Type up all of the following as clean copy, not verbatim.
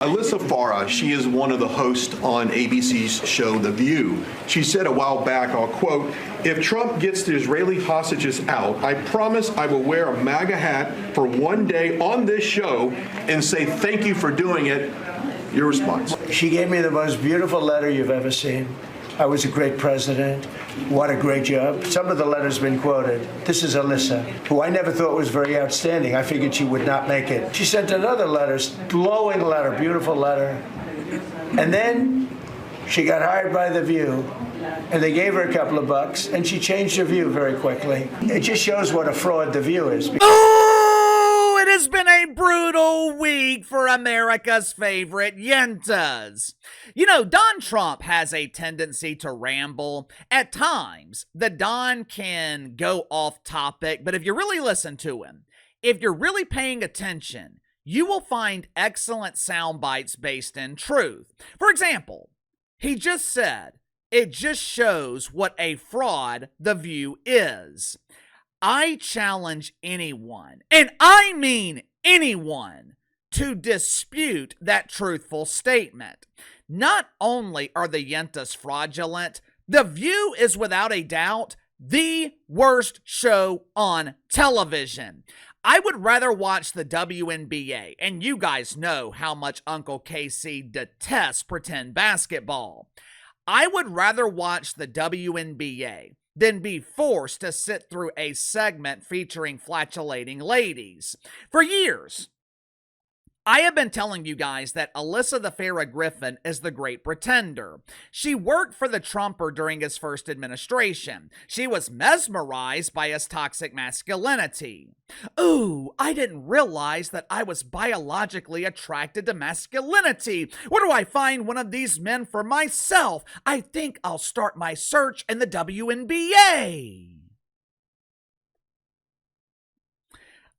Alyssa Farah, she is one of the hosts on ABC's show The View. She said a while back, I'll quote, "If Trump gets the Israeli hostages out, I promise I will wear a MAGA hat for one day on this show and say thank you for doing it." Your response? She gave me the most beautiful letter you've ever seen. I was a great president. What a great job. Some of the letters have been quoted. This is Alyssa, who I never thought was very outstanding. I figured she would not make it. She sent another letter, glowing letter, beautiful letter. And then she got hired by The View, and they gave her a couple of bucks, and she changed her view very quickly. It just shows what a fraud The View is. It has been a brutal week for America's favorite yentas. You know, Don Trump has a tendency to ramble. At times, the Don can go off topic, but if you really listen to him, if you're really paying attention, you will find excellent sound bites based in truth. For example, he just said, "It just shows what a fraud The View is." I challenge anyone, and I mean anyone, to dispute that truthful statement. Not only are the yentas fraudulent, The View is without a doubt the worst show on television. I would rather watch the WNBA, and you guys know how much Uncle Casey detests pretend basketball. I would rather watch the WNBA than be forced to sit through a segment featuring flatulating ladies. For years, I have been telling you guys that Alyssa Farah Griffin is the great pretender. She worked for the Trumper during his first administration. She was mesmerized by his toxic masculinity. Ooh, I didn't realize that I was biologically attracted to masculinity. Where do I find one of these men for myself? I think I'll start my search in the WNBA.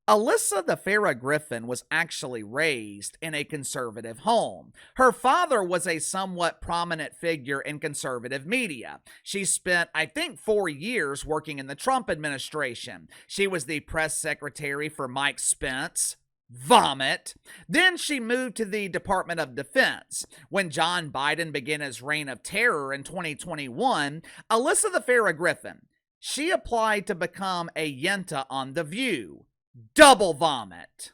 Alyssa Farah Griffin was actually raised in a conservative home. Her father was a somewhat prominent figure in conservative media. She spent, I think, 4 years working in the Trump administration. She was the press secretary for Mike Spence. Vomit. Then she moved to the Department of Defense. When John Biden began his reign of terror in 2021, Alyssa Farah Griffin, she applied to become a yenta on The View. Double vomit.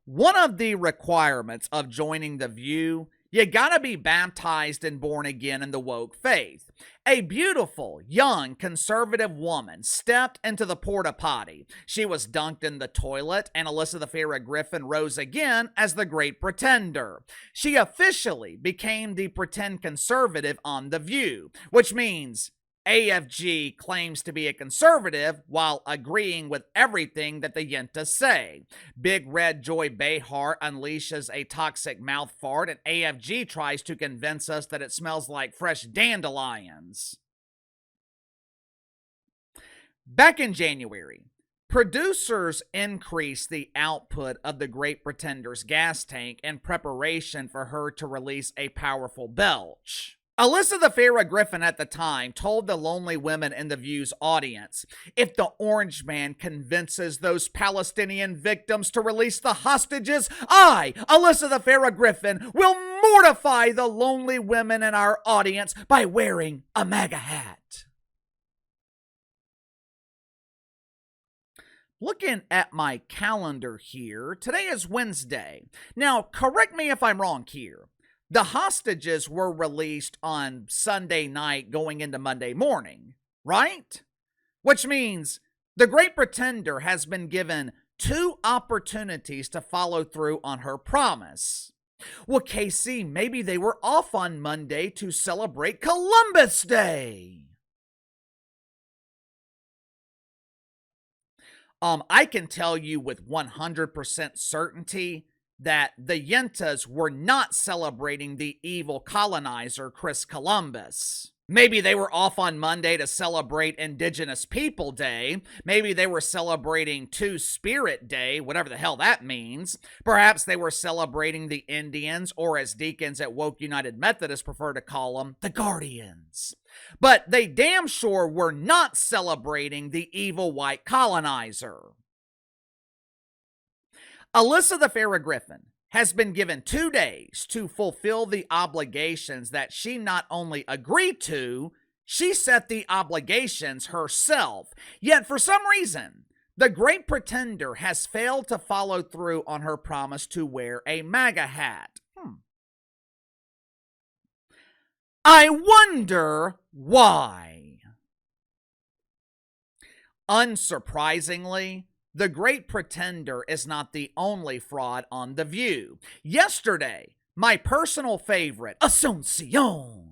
One of the requirements of joining The View, you gotta be baptized and born again in the woke faith. A beautiful, young, conservative woman stepped into the porta potty. She was dunked in the toilet, and Alyssa Farah Griffin rose again as the great pretender. She officially became the pretend conservative on The View, which means AFG claims to be a conservative while agreeing with everything that the yentas say. Big Red Joy Behar unleashes a toxic mouth fart, and AFG tries to convince us that it smells like fresh dandelions. Back in January, producers increased the output of the Great Pretender's gas tank in preparation for her to release a powerful belch. Alyssa Farah Griffin at the time told the lonely women in The View's audience, "If the Orange Man convinces those Palestinian victims to release the hostages, I, Alyssa Farah Griffin, will mortify the lonely women in our audience by wearing a MAGA hat." Looking at my calendar here, today is Wednesday. Now, correct me if I'm wrong here. The hostages were released on Sunday night going into Monday morning, right? Which means the Great Pretender has been given 2 opportunities to follow through on her promise. Well, KC, maybe they were off on Monday to celebrate Columbus Day. I can tell you with 100% certainty that the yentas were not celebrating the evil colonizer Chris Columbus. Maybe they were off on Monday to celebrate Indigenous People Day. Maybe they were celebrating Two-Spirit Day, whatever the hell that means. Perhaps they were celebrating the Indians, or as deacons at Woke United Methodist prefer to call them, the Guardians. But they damn sure were not celebrating the evil white colonizer. Alyssa Farah Griffin, has been given 2 days to fulfill the obligations that she not only agreed to, she set the obligations herself. Yet for some reason, the great pretender has failed to follow through on her promise to wear a MAGA hat. I wonder why. Unsurprisingly, the great pretender is not the only fraud on The View. Yesterday, my personal favorite, Asuncion,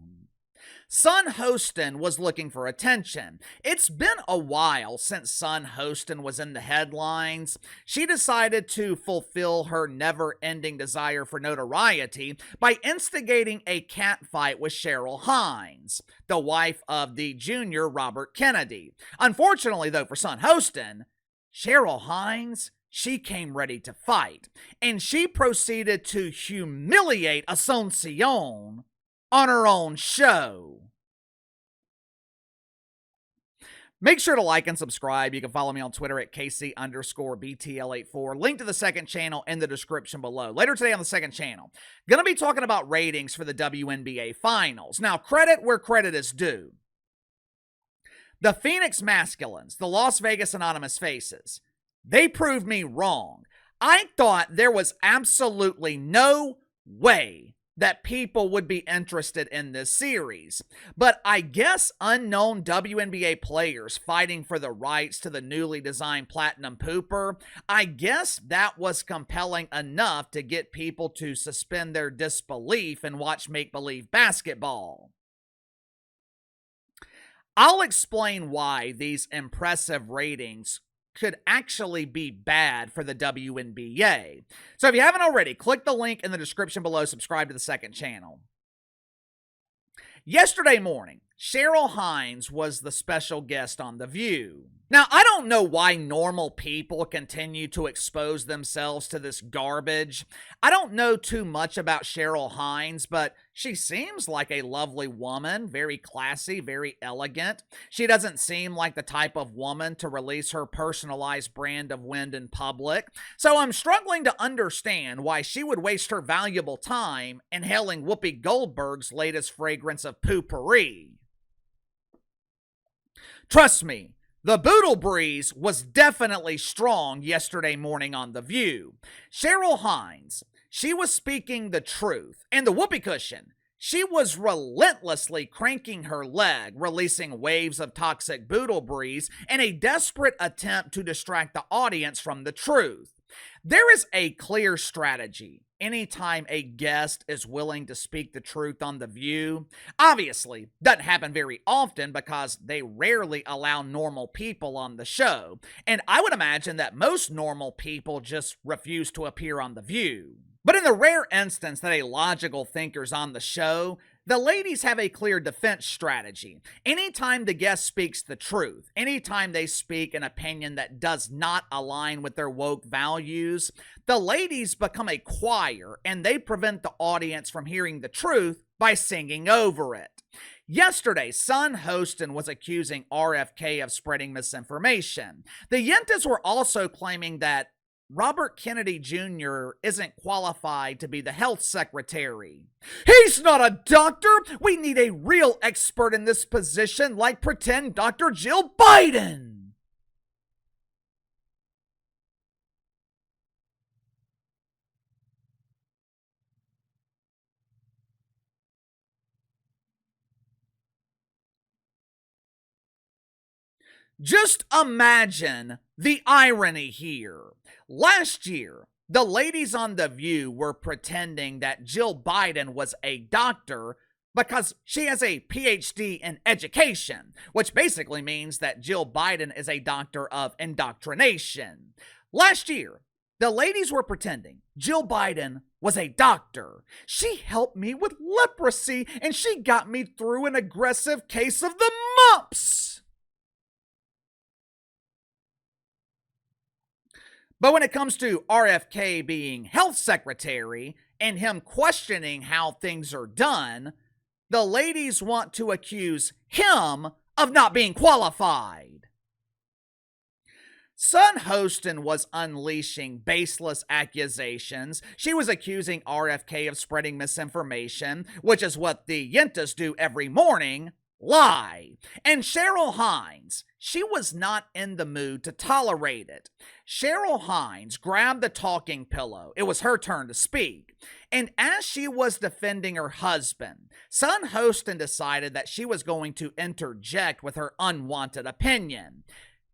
Sunny Hostin, was looking for attention. It's been a while since Sunny Hostin was in the headlines. She decided to fulfill her never-ending desire for notoriety by instigating a catfight with Cheryl Hines, the wife of the junior Robert Kennedy. Unfortunately, though, for Sunny Hostin, Cheryl Hines, she came ready to fight, and she proceeded to humiliate Asuncion on her own show. Make sure to like and subscribe. You can follow me on Twitter at KC_BTL84. Link to the second channel in the description below. Later today on the second channel, going to be talking about ratings for the WNBA Finals. Now, credit where credit is due. The Phoenix Masculines, the Las Vegas Anonymous Faces, they proved me wrong. I thought there was absolutely no way that people would be interested in this series. But I guess unknown WNBA players fighting for the rights to the newly designed Platinum Pooper, I guess that was compelling enough to get people to suspend their disbelief and watch make-believe basketball. I'll explain why these impressive ratings could actually be bad for the WNBA. So if you haven't already, click the link in the description below, subscribe to the second channel. Yesterday morning, Cheryl Hines was the special guest on The View. Now, I don't know why normal people continue to expose themselves to this garbage. I don't know too much about Cheryl Hines, but she seems like a lovely woman, very classy, very elegant. She doesn't seem like the type of woman to release her personalized brand of wind in public. So I'm struggling to understand why she would waste her valuable time inhaling Whoopi Goldberg's latest fragrance of poopery. Trust me, the boodle breeze was definitely strong yesterday morning on The View. Cheryl Hines, she was speaking the truth, and the whoopee cushion, she was relentlessly cranking her leg, releasing waves of toxic boodle breeze in a desperate attempt to distract the audience from the truth. There is a clear strategy anytime a guest is willing to speak the truth on The View. Obviously, doesn't happen very often because they rarely allow normal people on the show, and I would imagine that most normal people just refuse to appear on The View. But in the rare instance that a logical thinker's on the show, the ladies have a clear defense strategy. Anytime the guest speaks the truth, anytime they speak an opinion that does not align with their woke values, the ladies become a choir and they prevent the audience from hearing the truth by singing over it. Yesterday, Sunny Hostin was accusing RFK of spreading misinformation. The Yentas were also claiming that Robert Kennedy Jr. isn't qualified to be the health secretary. He's not a doctor! We need a real expert in this position, like pretend Dr. Jill Biden! Just imagine the irony here. Last year, the ladies on The View were pretending that Jill Biden was a doctor because she has a PhD in education, which basically means that Jill Biden is a doctor of indoctrination. Last year, the ladies were pretending Jill Biden was a doctor. She helped me with leprosy and she got me through an aggressive case of the mumps. But when it comes to RFK being health secretary and him questioning how things are done, the ladies want to accuse him of not being qualified. Sun Hostin was unleashing baseless accusations. She was accusing RFK of spreading misinformation, which is what the Yentas do every morning. Lie. And Cheryl Hines, she was not in the mood to tolerate it. Cheryl Hines grabbed the talking pillow. It was her turn to speak. And as she was defending her husband, Sun Hostin decided that she was going to interject with her unwanted opinion.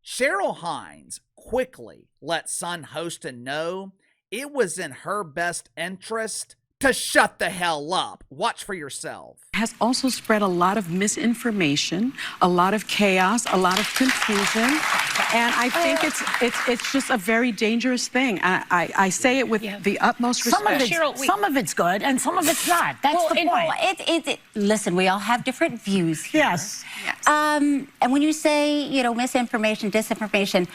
Cheryl Hines quickly let Sun Hostin know it was in her best interest to shut the hell up. Watch for yourself. Has also spread a lot of misinformation, a lot of chaos, a lot of confusion, and I think it's just a very dangerous thing. I say it with the utmost respect. Some of it's good and some of it's not. That's the point. Listen, we all have different views here. Yes. And when you say, misinformation, disinformation,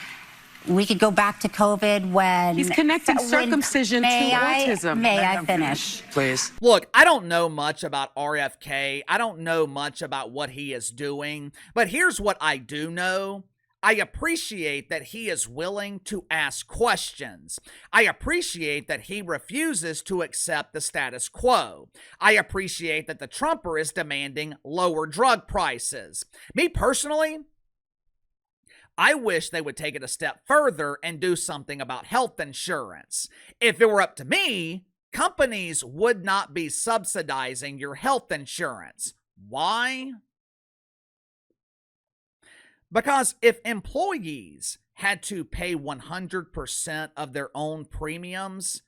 we could go back to COVID when... He's connecting circumcision to autism. May I finish? Please. Look, I don't know much about RFK. I don't know much about what he is doing. But here's what I do know. I appreciate that he is willing to ask questions. I appreciate that he refuses to accept the status quo. I appreciate that the Trumper is demanding lower drug prices. Me personally, I wish they would take it a step further and do something about health insurance. If it were up to me, companies would not be subsidizing your health insurance. Why? Because if employees had to pay 100% of their own premiums,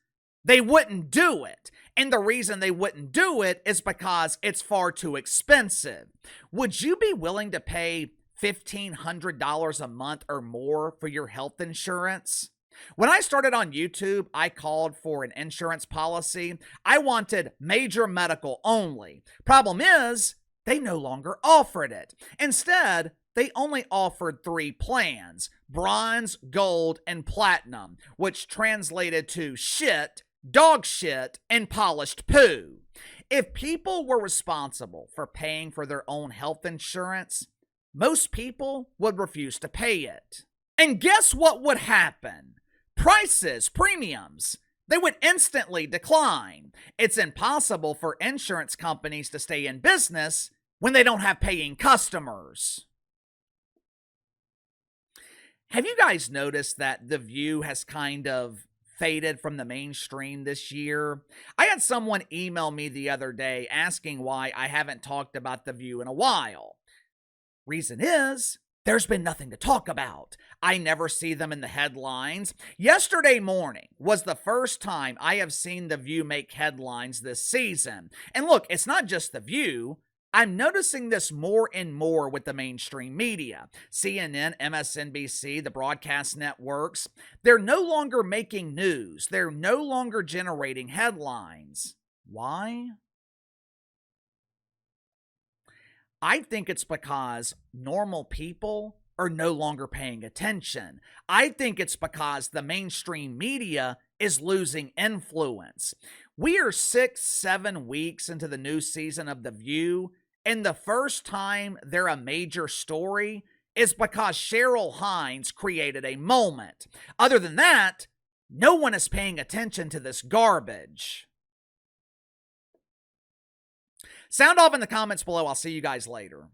they wouldn't do it. And the reason they wouldn't do it is because it's far too expensive. Would you be willing to pay $1,500 a month or more for your health insurance? When I started on YouTube, I called for an insurance policy. I wanted major medical only. Problem is, they no longer offered it. Instead, they only offered 3 plans: bronze, gold, and platinum, which translated to shit, dog shit, and polished poo. If people were responsible for paying for their own health insurance, most people would refuse to pay it. And guess what would happen? Prices, premiums, they would instantly decline. It's impossible for insurance companies to stay in business when they don't have paying customers. Have you guys noticed that The View has kind of faded from the mainstream this year? I had someone email me the other day asking why I haven't talked about The View in a while. Reason is, there's been nothing to talk about. I never see them in the headlines. Yesterday morning was the first time I have seen The View make headlines this season. And look, it's not just The View. I'm noticing this more and more with the mainstream media. CNN, MSNBC, the broadcast networks, they're no longer making news. They're no longer generating headlines. Why? I think it's because normal people are no longer paying attention. I think it's because the mainstream media is losing influence. We are 6-7 weeks into the new season of The View, and the first time they're a major story is because Cheryl Hines created a moment. Other than that, no one is paying attention to this garbage. Sound off in the comments below. I'll see you guys later.